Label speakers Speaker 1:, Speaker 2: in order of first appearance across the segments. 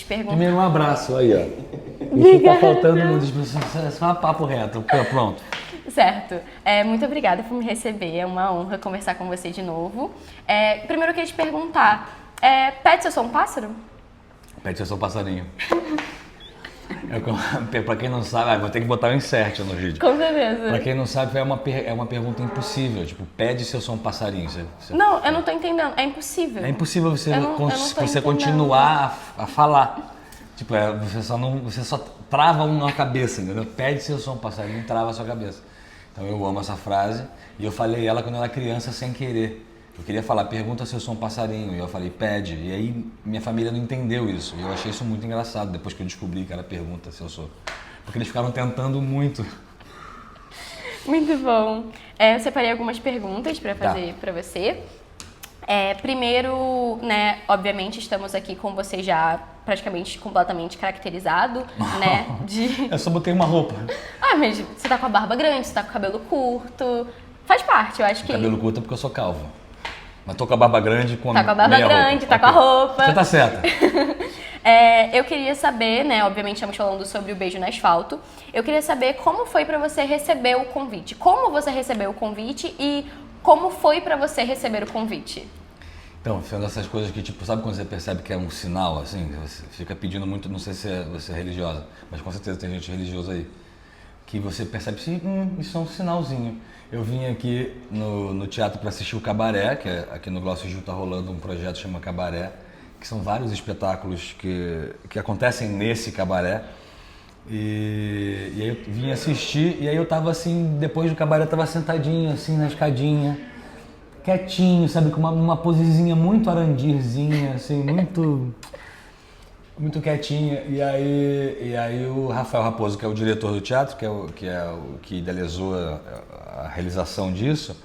Speaker 1: perguntar...
Speaker 2: Primeiro um abraço, aí ó. Isso tá faltando muito, só papo reto, pronto.
Speaker 1: Certo. Muito obrigada por me receber, é uma honra conversar com você de novo. Primeiro eu queria te perguntar, pet, eu sou um pássaro?
Speaker 2: Pet, eu sou um passarinho. Pra quem não sabe, vou ter que botar um insert no vídeo.
Speaker 1: Com certeza.
Speaker 2: Pra quem não sabe, é uma pergunta impossível. Tipo, pede se eu sou um passarinho.
Speaker 1: Não, eu não tô entendendo. É impossível.
Speaker 2: É impossível você,
Speaker 1: eu não
Speaker 2: você continuar a falar. Tipo, você só trava uma cabeça, entendeu? Pede se eu sou um passarinho, trava a sua cabeça. Então eu amo essa frase e eu falei ela quando eu era criança sem querer. Eu queria falar, pergunta se eu sou um passarinho, e eu falei, pede. E aí minha família não entendeu isso. E eu achei isso muito engraçado depois que eu descobri que era pergunta se eu sou. Porque eles ficaram tentando muito.
Speaker 1: Muito bom. Eu separei algumas perguntas para fazer para você. Primeiro, né, obviamente estamos aqui com você já praticamente completamente caracterizado, né?
Speaker 2: Eu só botei uma roupa.
Speaker 1: Mas você tá com a barba grande, você tá com o cabelo curto. Faz parte, eu acho que...
Speaker 2: Cabelo curto é porque eu sou calvo. Mas tô com a barba grande com a
Speaker 1: Tá com a barba grande,
Speaker 2: roupa.
Speaker 1: Tá com a roupa.
Speaker 2: Você tá certa.
Speaker 1: Eu queria saber, né, obviamente estamos falando sobre o Beijo no Asfalto. Eu queria saber como foi pra você receber o convite. Como você recebeu o convite e como foi pra você receber o convite?
Speaker 2: Então, foi uma dessas coisas que, tipo, sabe quando você percebe que é um sinal, assim? Você fica pedindo muito, não sei se você é religiosa, mas com certeza tem gente religiosa aí. Que você percebe assim, isso é um sinalzinho. Eu vim aqui no teatro para assistir o Cabaré, que aqui no Glaucio Gil tá rolando um projeto que chama Cabaré, que são vários espetáculos que acontecem nesse cabaré. E aí eu vim assistir, e aí eu tava assim, depois do cabaré eu tava sentadinho assim na escadinha, quietinho, sabe, com uma posezinha muito arandirzinha, assim, muito quietinha. E aí o Rafael Raposo, que é o diretor do teatro, que é o que idealizou a realização disso,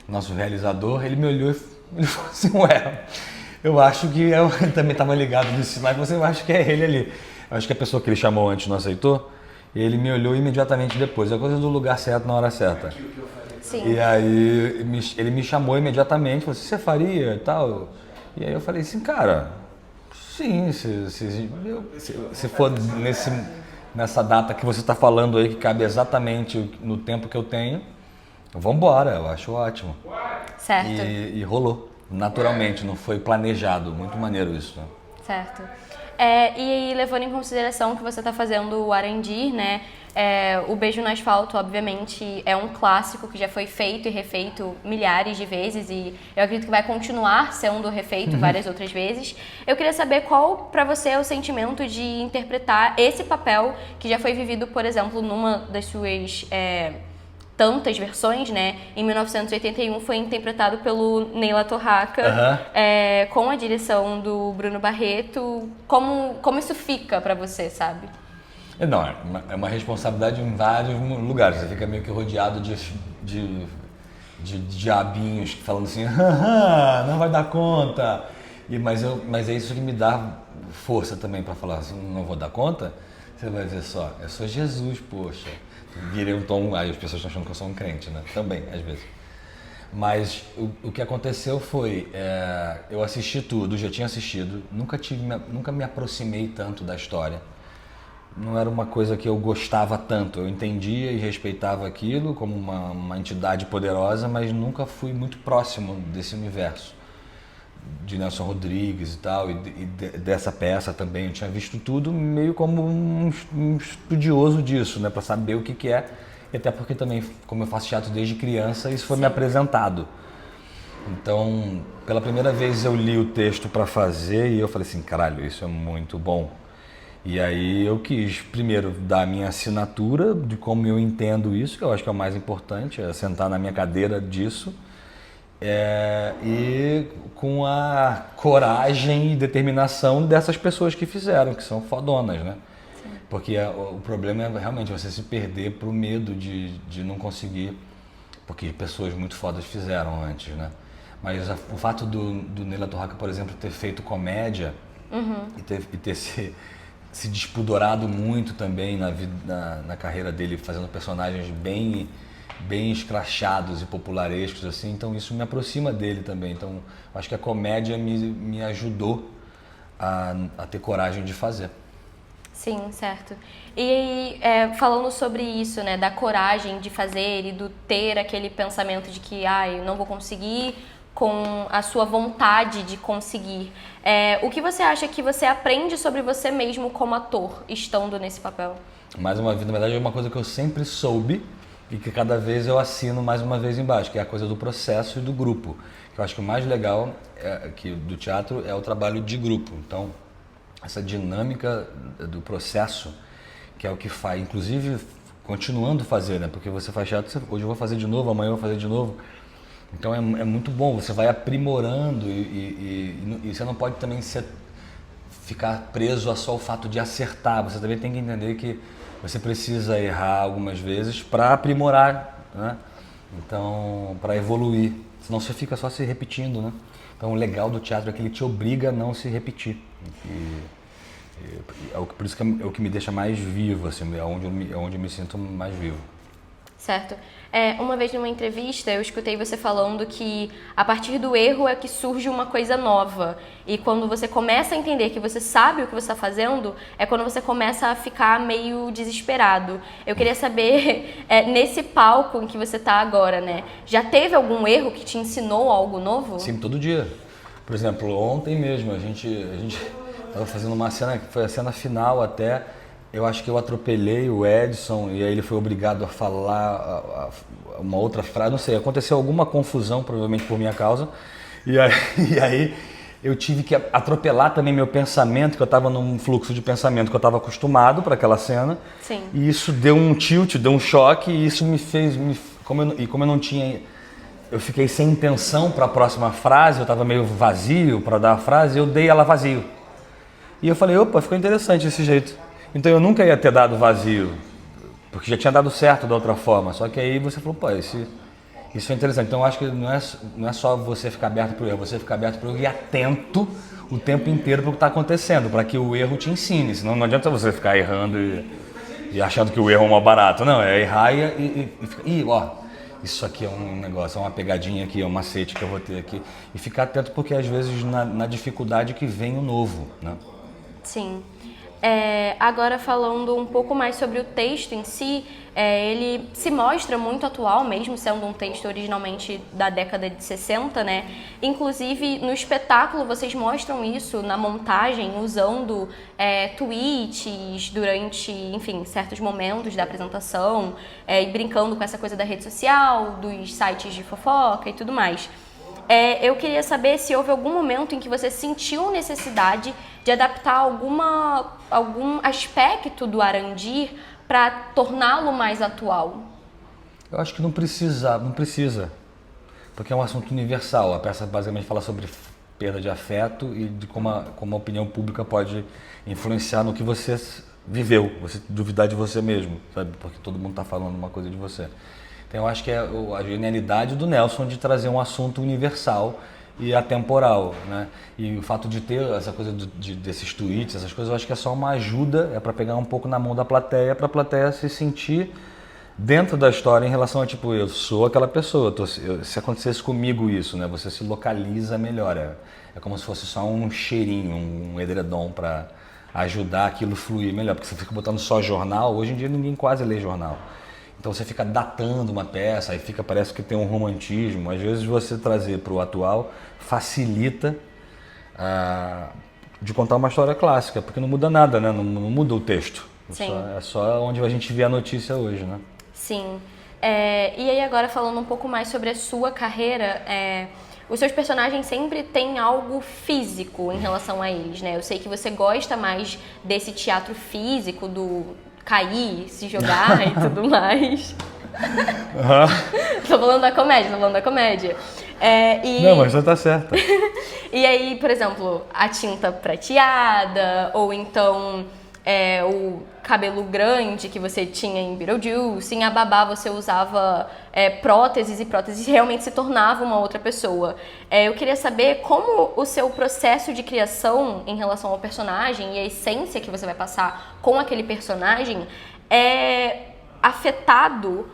Speaker 2: nosso realizador, ele me olhou e ele falou assim, ué, eu acho que ele também estava ligado nisso, mas eu acho que é ele ali. Eu acho que a pessoa que ele chamou antes não aceitou, e ele me olhou imediatamente depois. É coisa do lugar certo na hora certa.
Speaker 1: Sim.
Speaker 2: E aí ele me chamou imediatamente, falou assim, você faria e tal? E aí eu falei assim, cara, sim, se for nessa data que você está falando aí, que cabe exatamente no tempo que eu tenho, vamos embora, eu acho ótimo.
Speaker 1: Certo.
Speaker 2: E rolou, naturalmente, não foi planejado, muito maneiro isso. Né?
Speaker 1: Certo. E aí, levando em consideração que você está fazendo o R&D, né? O Beijo no Asfalto, obviamente, é um clássico que já foi feito e refeito milhares de vezes e eu acredito que vai continuar sendo refeito várias outras vezes. Eu queria saber qual, para você, é o sentimento de interpretar esse papel que já foi vivido, por exemplo, numa das suas tantas versões, né? Em 1981 foi interpretado pelo Neila Torraca, com a direção do Bruno Barreto. Como isso fica pra você, sabe?
Speaker 2: Não, é uma responsabilidade em vários lugares. Você fica meio que rodeado de diabinhos falando assim, não vai dar conta. Mas é isso que me dá força também pra falar assim, não vou dar conta. Você vai ver só, eu sou Jesus, poxa. Virei um tom, aí as pessoas estão achando que eu sou um crente, né? Também, às vezes. Mas o que aconteceu foi, eu assisti tudo, já tinha assistido, nunca me aproximei tanto da história. Não era uma coisa que eu gostava tanto, eu entendia e respeitava aquilo como uma entidade poderosa, mas nunca fui muito próximo desse universo. De Nelson Rodrigues e tal, e dessa peça também. Eu tinha visto tudo meio como um estudioso disso, né? Para saber o que é. E até porque também, como eu faço teatro desde criança, isso foi me apresentado. Então, pela primeira vez eu li o texto para fazer e eu falei assim, caralho, isso é muito bom. E aí eu quis, primeiro, dar a minha assinatura de como eu entendo isso, que eu acho que é o mais importante, é sentar na minha cadeira disso. E com a coragem e determinação dessas pessoas que fizeram, que são fodonas, né? Sim. Porque o problema é realmente você se perder pro medo de não conseguir, porque pessoas muito fodas fizeram antes, né? Mas o fato do Neila Torraca, por exemplo, ter feito comédia e ter se despudorado muito também na carreira dele, fazendo personagens bem escrachados e popularescos, assim, então isso me aproxima dele também. Então, acho que a comédia me ajudou a ter coragem de fazer.
Speaker 1: Sim, certo. E aí, falando sobre isso, né, da coragem de fazer e do ter aquele pensamento de que, eu não vou conseguir, com a sua vontade de conseguir, o que você acha que você aprende sobre você mesmo como ator, estando nesse papel?
Speaker 2: Mais uma vez, na verdade, é uma coisa que eu sempre soube e que cada vez eu assino mais uma vez embaixo, que é a coisa do processo e do grupo. Eu acho que o mais legal do teatro é o trabalho de grupo. Então, essa dinâmica do processo, que é o que faz, inclusive continuando a fazer, né? Porque você faz teatro, hoje eu vou fazer de novo, amanhã eu vou fazer de novo. Então é muito bom, você vai aprimorando e você não pode também ficar preso só ao fato de acertar. Você também tem que entender que você precisa errar algumas vezes para aprimorar, né? Então, para evoluir, senão você fica só se repetindo, né? Então o legal do teatro é que ele te obriga a não se repetir. Por isso que é o que me deixa mais vivo, assim, é onde eu me sinto mais vivo.
Speaker 1: Certo. Uma vez numa entrevista eu escutei você falando que a partir do erro é que surge uma coisa nova. E quando você começa a entender que você sabe o que você está fazendo, é quando você começa a ficar meio desesperado. Eu queria saber, nesse palco em que você está agora, né? Já teve algum erro que te ensinou algo novo?
Speaker 2: Sim, todo dia. Por exemplo, ontem mesmo a gente estava fazendo uma cena, que foi a cena final até. Eu acho que eu atropelei o Edson e aí ele foi obrigado a falar uma outra frase, não sei, aconteceu alguma confusão, provavelmente por minha causa, e aí eu tive que atropelar também meu pensamento, que eu estava num fluxo de pensamento que eu estava acostumado para aquela cena.
Speaker 1: Sim.
Speaker 2: E isso deu um tilt, deu um choque, e isso me fez, como eu não tinha, eu fiquei sem intenção para a próxima frase, eu estava meio vazio para dar a frase, eu dei ela vazio. E eu falei, opa, ficou interessante desse jeito. Então eu nunca ia ter dado vazio, porque já tinha dado certo da outra forma. Só que aí você falou, pô, isso é interessante. Então eu acho que não é só você ficar aberto para o erro, você ficar aberto para o erro e atento o tempo inteiro para o que está acontecendo, para que o erro te ensine. Senão não adianta você ficar errando e achando que o erro é uma barata. Não, é errar e isso aqui é um negócio, é uma pegadinha aqui, é um macete que eu vou ter aqui. E ficar atento porque às vezes na dificuldade que vem o novo, né?
Speaker 1: Sim. Agora falando um pouco mais sobre o texto em si, ele se mostra muito atual, mesmo sendo um texto originalmente da década de 60, né? Inclusive no espetáculo vocês mostram isso na montagem, usando tweets durante, enfim, certos momentos da apresentação, e brincando com essa coisa da rede social, dos sites de fofoca e tudo mais. Eu queria saber se houve algum momento em que você sentiu necessidade de adaptar algum aspecto do Arandir para torná-lo mais atual.
Speaker 2: Eu acho que não precisa, porque é um assunto universal. A peça basicamente fala sobre perda de afeto e de como a opinião pública pode influenciar no que você viveu, você duvidar de você mesmo, sabe? Porque todo mundo está falando uma coisa de você. Então eu acho que é a genialidade do Nelson de trazer um assunto universal e atemporal, né? E o fato de ter essa coisa desses tweets, essas coisas, eu acho que é só uma ajuda, é para pegar um pouco na mão da plateia, para a plateia se sentir dentro da história em relação a, tipo, eu sou aquela pessoa, se acontecesse comigo isso, né? Você se localiza melhor, é como se fosse só um cheirinho, um edredom para ajudar aquilo a fluir melhor, porque você fica botando só jornal, hoje em dia ninguém quase lê jornal. Então você fica datando uma peça, aí parece que tem um romantismo. Às vezes você trazer para o atual facilita de contar uma história clássica, porque não muda nada, né? Não muda o texto.
Speaker 1: Sim.
Speaker 2: É só onde a gente vê a notícia hoje, né?
Speaker 1: Sim. E aí agora falando um pouco mais sobre a sua carreira, os seus personagens sempre têm algo físico em relação a eles, né? Eu sei que você gosta mais desse teatro físico, do cair, se jogar e tudo mais. Tô falando da comédia.
Speaker 2: Não, mas já tá certo.
Speaker 1: E aí, por exemplo, a tinta prateada, ou então o cabelo grande que você tinha em Beetlejuice, em Ababá você usava próteses e próteses realmente se tornava uma outra pessoa. Eu queria saber como o seu processo de criação em relação ao personagem e a essência que você vai passar com aquele personagem é afetado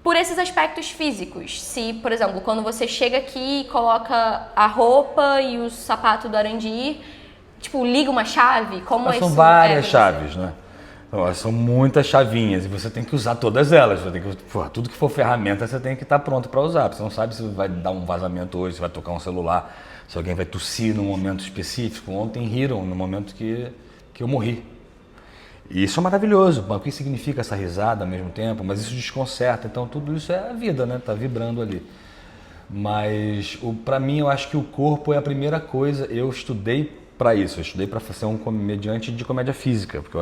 Speaker 1: por esses aspectos físicos. Se, por exemplo, quando você chega aqui e coloca a roupa e o sapato do Arandir, tipo, liga uma chave? Como
Speaker 2: Mas
Speaker 1: isso
Speaker 2: são várias
Speaker 1: pra você?
Speaker 2: chaves, né? Então, são muitas chavinhas e você tem que usar todas elas. Você tem que, tudo que for ferramenta você tem que estar pronto para usar. Você não sabe se vai dar um vazamento hoje, se vai tocar um celular, se alguém vai tossir num momento específico. Ontem riram no momento que eu morri. E isso é maravilhoso. Mas o que significa essa risada ao mesmo tempo? Mas isso desconcerta. Então tudo isso é a vida, né? Tá vibrando ali. Mas para mim eu acho que o corpo é a primeira coisa. Eu estudei para isso. Eu estudei para ser um comediante de comédia física, porque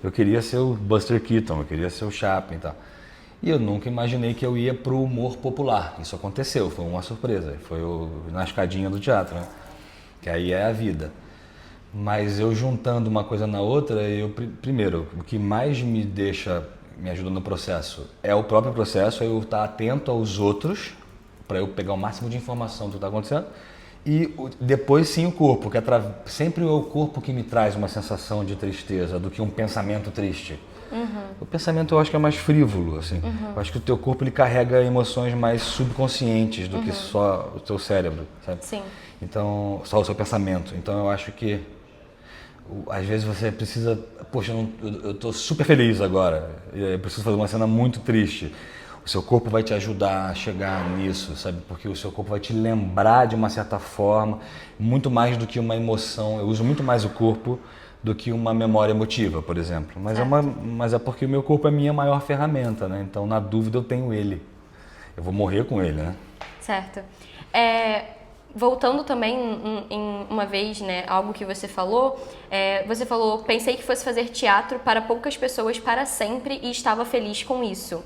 Speaker 2: eu queria ser o Buster Keaton, eu queria ser o Chaplin e tal. E eu nunca imaginei que eu ia pro humor popular. Isso aconteceu, foi uma surpresa. Foi na escadinha do teatro, né? Que aí é a vida. Mas eu juntando uma coisa na outra, primeiro, o que mais me ajuda no processo é o próprio processo, é eu estar atento aos outros, para eu pegar o máximo de informação do que está acontecendo. E depois sim o corpo, que sempre é o corpo que me traz uma sensação de tristeza do que um pensamento triste. O pensamento eu acho que é mais frívolo, assim. Eu acho que o teu corpo ele carrega emoções mais subconscientes do que só o teu cérebro, sabe?
Speaker 1: Sim.
Speaker 2: Então, só o seu pensamento. Então eu acho que às vezes você precisa, poxa, eu estou super feliz agora, eu preciso fazer uma cena muito triste. O seu corpo vai te ajudar a chegar nisso, sabe? Porque o seu corpo vai te lembrar de uma certa forma, muito mais do que uma emoção. Eu uso muito mais o corpo do que uma memória emotiva, por exemplo. Mas é porque o meu corpo é a minha maior ferramenta, né? Então, na dúvida, eu tenho ele. Eu vou morrer com ele, né?
Speaker 1: Certo. Voltando também em uma vez, né, algo que você falou, pensei que fosse fazer teatro para poucas pessoas para sempre e estava feliz com isso.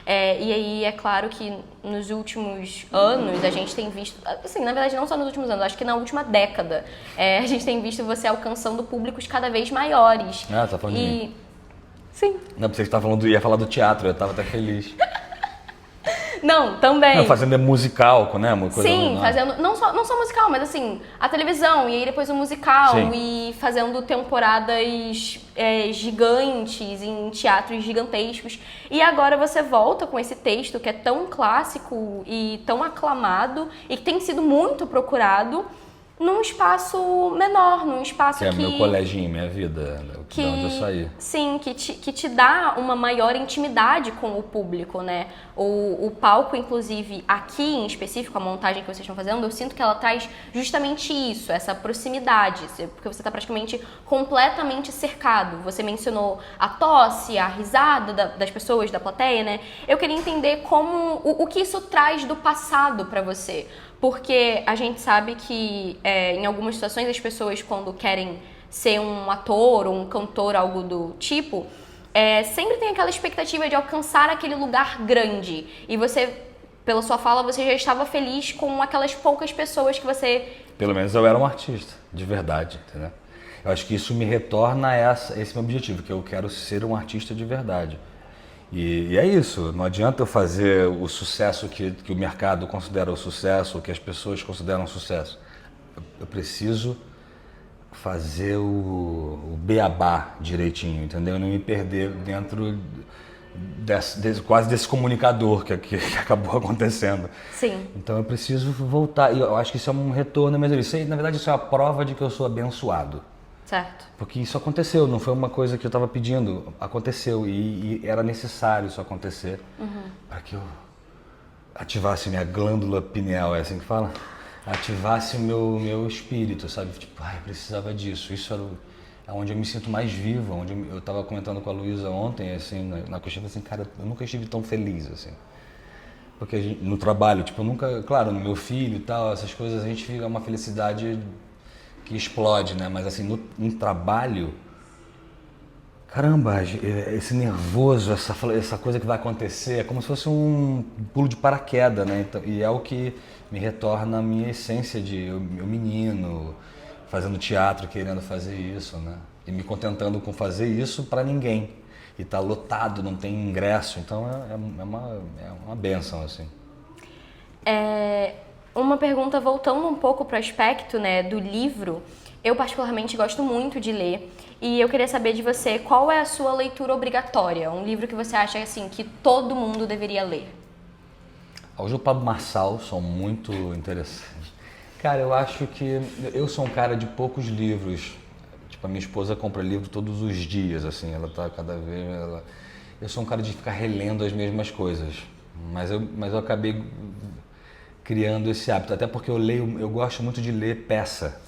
Speaker 1: E aí é claro que nos últimos anos a gente tem visto, assim, na verdade não só nos últimos anos, acho que na última década, a gente tem visto você alcançando públicos cada vez maiores.
Speaker 2: Ah, tá falando de mim.
Speaker 1: Sim.
Speaker 2: Não, você ia falar do teatro, eu estava até feliz.
Speaker 1: Não, também.
Speaker 2: Não, fazendo musical, né? Uma coisa
Speaker 1: Sim, fazendo não só musical, mas assim, a televisão, e aí depois o musical,
Speaker 2: Sim.
Speaker 1: e fazendo temporadas gigantes em teatros gigantescos. E agora você volta com esse texto que é tão clássico e tão aclamado e que tem sido muito procurado num espaço menor, num espaço
Speaker 2: que é meu coleginho, minha vida, de onde eu saí.
Speaker 1: Sim, que te dá uma maior intimidade com o público, né? O palco, inclusive, aqui em específico, a montagem que vocês estão fazendo, eu sinto que ela traz justamente isso, essa proximidade, porque você está praticamente completamente cercado. Você mencionou a tosse, a risada das pessoas, da plateia, né? Eu queria entender o que isso traz do passado para você. Porque a gente sabe que em algumas situações as pessoas, quando querem ser um ator ou um cantor, algo do tipo, sempre tem aquela expectativa de alcançar aquele lugar grande. E você, pela sua fala, você já estava feliz com aquelas poucas pessoas que você...
Speaker 2: Pelo menos eu era um artista, de verdade, entendeu? Eu acho que isso me retorna a esse meu objetivo, que eu quero ser um artista de verdade. E é isso, não adianta eu fazer o sucesso que o mercado considera o sucesso, o que as pessoas consideram sucesso. Eu preciso fazer o beabá direitinho, entendeu? Não me perder dentro quase desse comunicador que acabou acontecendo.
Speaker 1: Sim.
Speaker 2: Então eu preciso voltar, e eu acho que isso é um retorno, mas na verdade isso é a prova de que eu sou abençoado.
Speaker 1: Certo.
Speaker 2: Porque isso aconteceu, não foi uma coisa que eu estava pedindo, aconteceu e era necessário isso acontecer para que eu ativasse minha glândula pineal, é assim que fala? Ativasse o meu espírito, sabe? Tipo, eu precisava disso, isso é onde eu me sinto mais vivo, onde eu estava comentando com a Luísa ontem, assim, na coxinha, assim, cara, eu nunca estive tão feliz, assim. Porque no trabalho, tipo, eu nunca, claro, no meu filho e tal, essas coisas, a gente fica uma felicidade que explode, né? Mas assim, no trabalho, caramba, esse nervoso, essa coisa que vai acontecer, é como se fosse um pulo de paraquedas, né? Então, e é o que me retorna a minha essência de meu menino, fazendo teatro, querendo fazer isso, né? E me contentando com fazer isso para ninguém. E tá lotado, não tem ingresso, então é uma bênção, assim.
Speaker 1: Uma pergunta voltando um pouco para o aspecto, né, do livro, eu particularmente gosto muito de ler e eu queria saber de você qual é a sua leitura obrigatória, um livro que você acha assim que todo mundo deveria ler.
Speaker 2: Hoje o Pablo Marçal são muito interessantes. Cara, eu acho que eu sou um cara de poucos livros. Tipo, a minha esposa compra livro todos os dias, assim, ela tá cada vez... Eu sou um cara de ficar relendo as mesmas coisas, mas eu acabei criando esse hábito, até porque eu gosto muito de ler peça.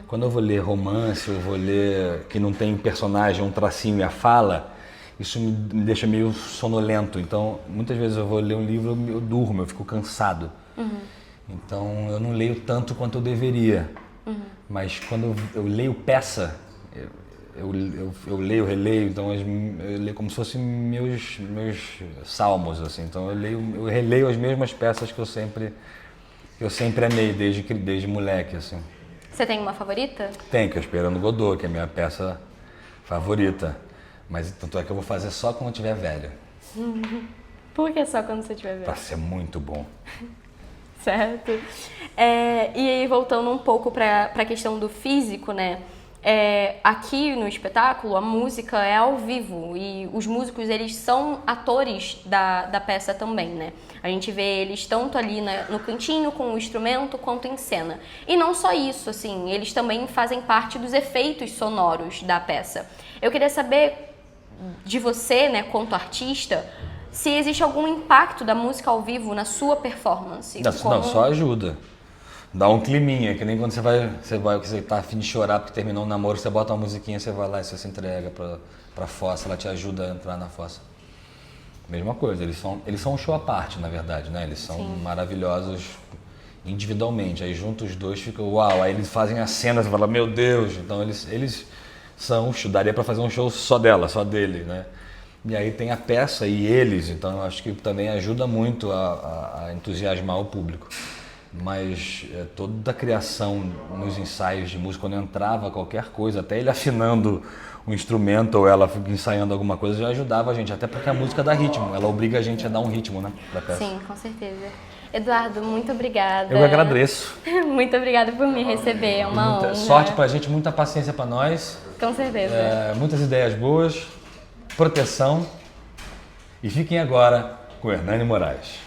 Speaker 2: Quando eu vou ler romance, eu vou ler que não tem personagem, um tracinho e a fala, isso me deixa meio sonolento. Então, muitas vezes eu vou ler um livro, eu durmo, eu fico cansado. Então, eu não leio tanto quanto eu deveria. Mas quando eu leio peça, eu leio, releio, então eu leio como se fossem meus salmos, assim. Então eu releio as mesmas peças que eu sempre amei desde moleque, assim.
Speaker 1: Você tem uma favorita?
Speaker 2: Tem, que é o Esperando Godot, que é a minha peça favorita. Mas tanto é que eu vou fazer só quando eu estiver velho.
Speaker 1: Por que só quando você estiver velho?
Speaker 2: Pra ser muito bom.
Speaker 1: Certo. E aí, voltando um pouco para a questão do físico, né? Aqui no espetáculo, a música é ao vivo e os músicos, eles são atores da peça também, né? A gente vê eles tanto ali no cantinho com o instrumento quanto em cena. E não só isso, assim, eles também fazem parte dos efeitos sonoros da peça. Eu queria saber de você, né, quanto artista, se existe algum impacto da música ao vivo na sua performance.
Speaker 2: Não, só ajuda. Dá um climinha, que nem quando você tá a fim de chorar porque terminou um namoro, você bota uma musiquinha, você vai lá e você se entrega pra fossa, ela te ajuda a entrar na fossa. Mesma coisa, eles são um show à parte, na verdade, né? Eles são maravilhosos individualmente, aí juntos os dois ficam uau, aí eles fazem a cena, você fala, meu Deus, então eles são, daria pra fazer um show só dela, só dele, né? E aí tem a peça e eles, então eu acho que também ajuda muito a entusiasmar o público. Mas toda a criação nos ensaios de música, quando eu entrava qualquer coisa, até ele afinando um instrumento ou ela ensaiando alguma coisa, já ajudava a gente, até porque a música dá ritmo, ela obriga a gente a dar um ritmo, né, pra peça.
Speaker 1: Sim, com certeza. Eduardo, muito obrigada.
Speaker 2: Eu agradeço.
Speaker 1: Muito obrigada por me receber, é uma honra.
Speaker 2: Sorte pra gente, muita paciência pra nós.
Speaker 1: Com certeza.
Speaker 2: Muitas ideias boas, proteção e fiquem agora com o Hernani Moraes.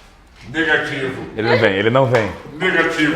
Speaker 3: Negativo.
Speaker 2: Ele não vem.
Speaker 3: Negativo.